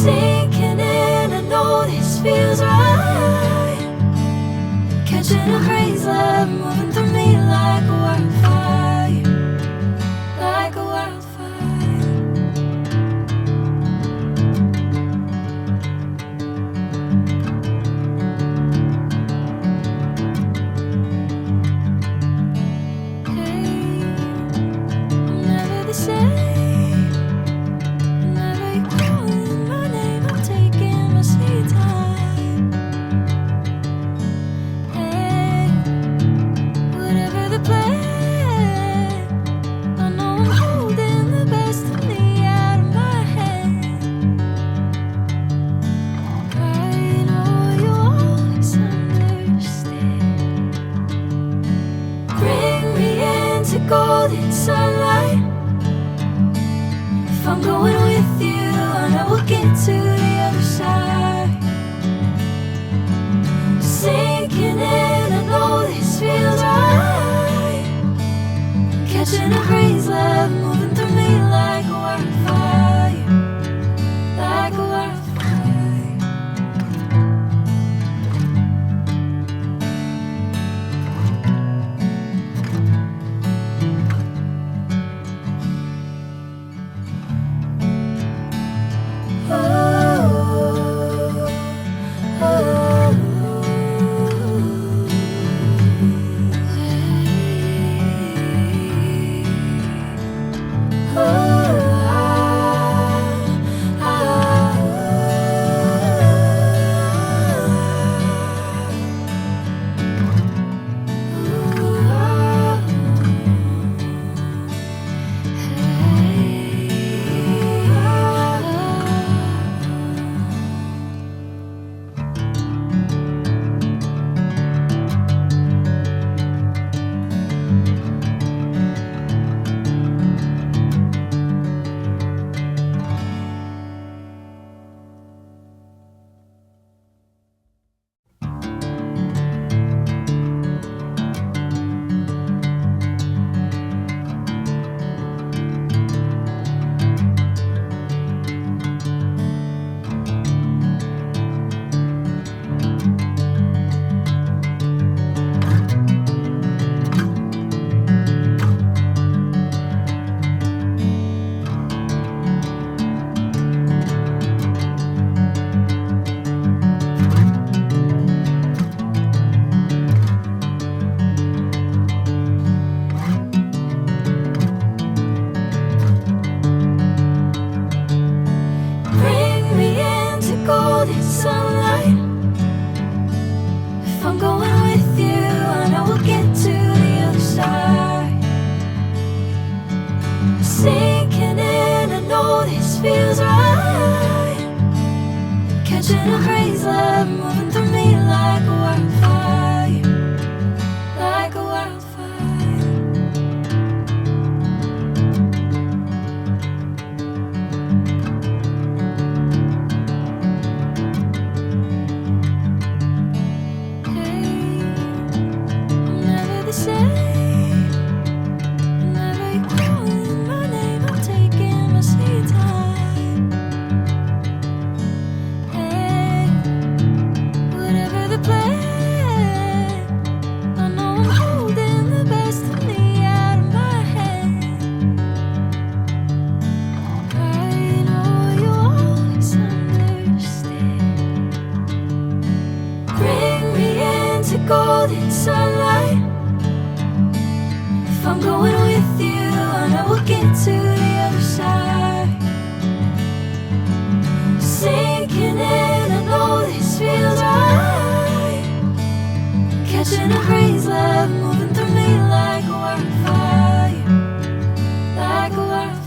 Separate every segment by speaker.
Speaker 1: sinking in, I know this feels right. Catching a crazy love moving through me like a wildfire, like a wildfire. Hey, I'm never the same. Whenever you're calling my name, I'm taking my sweet time. Hey, whatever the plan, I know I'm holding the best of me out of my hand. I know you always understand. Bring me into golden sunlight. If I'm going with you, I know we'll get to the other side. Sinking in, I know this feels right. Catching a crazy love moving through me like a wildfire, like a wildfire. Bring me into golden sunlight. If I'm going with you, I know we'll get to the other side. Sinking in, I know this feels right. Catching a crazy love moving through me like a wildfire, like a wildfire. Hey, I'm never the same. Whenever you're calling my name, I'm taking my sweet time. Hey, whatever the plan, I know I'm holding the best of me out of my hand. I know you always understand. Bring me into golden sunlight. If I'm going with you, I know we'll get to the other side. Sinking in, I know this feels right. Catching a crazy love moving through me like a wildfire, like a wildfire.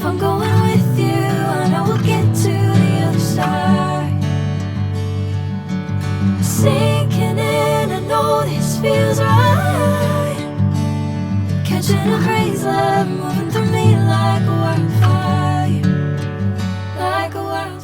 Speaker 1: I'm going with you, I know we'll get to the other side. Sinking in, I know this feels right. Catching a crazy love moving through me like a wildfire, like a wildfire.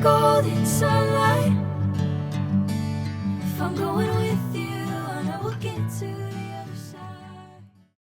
Speaker 1: Golden sun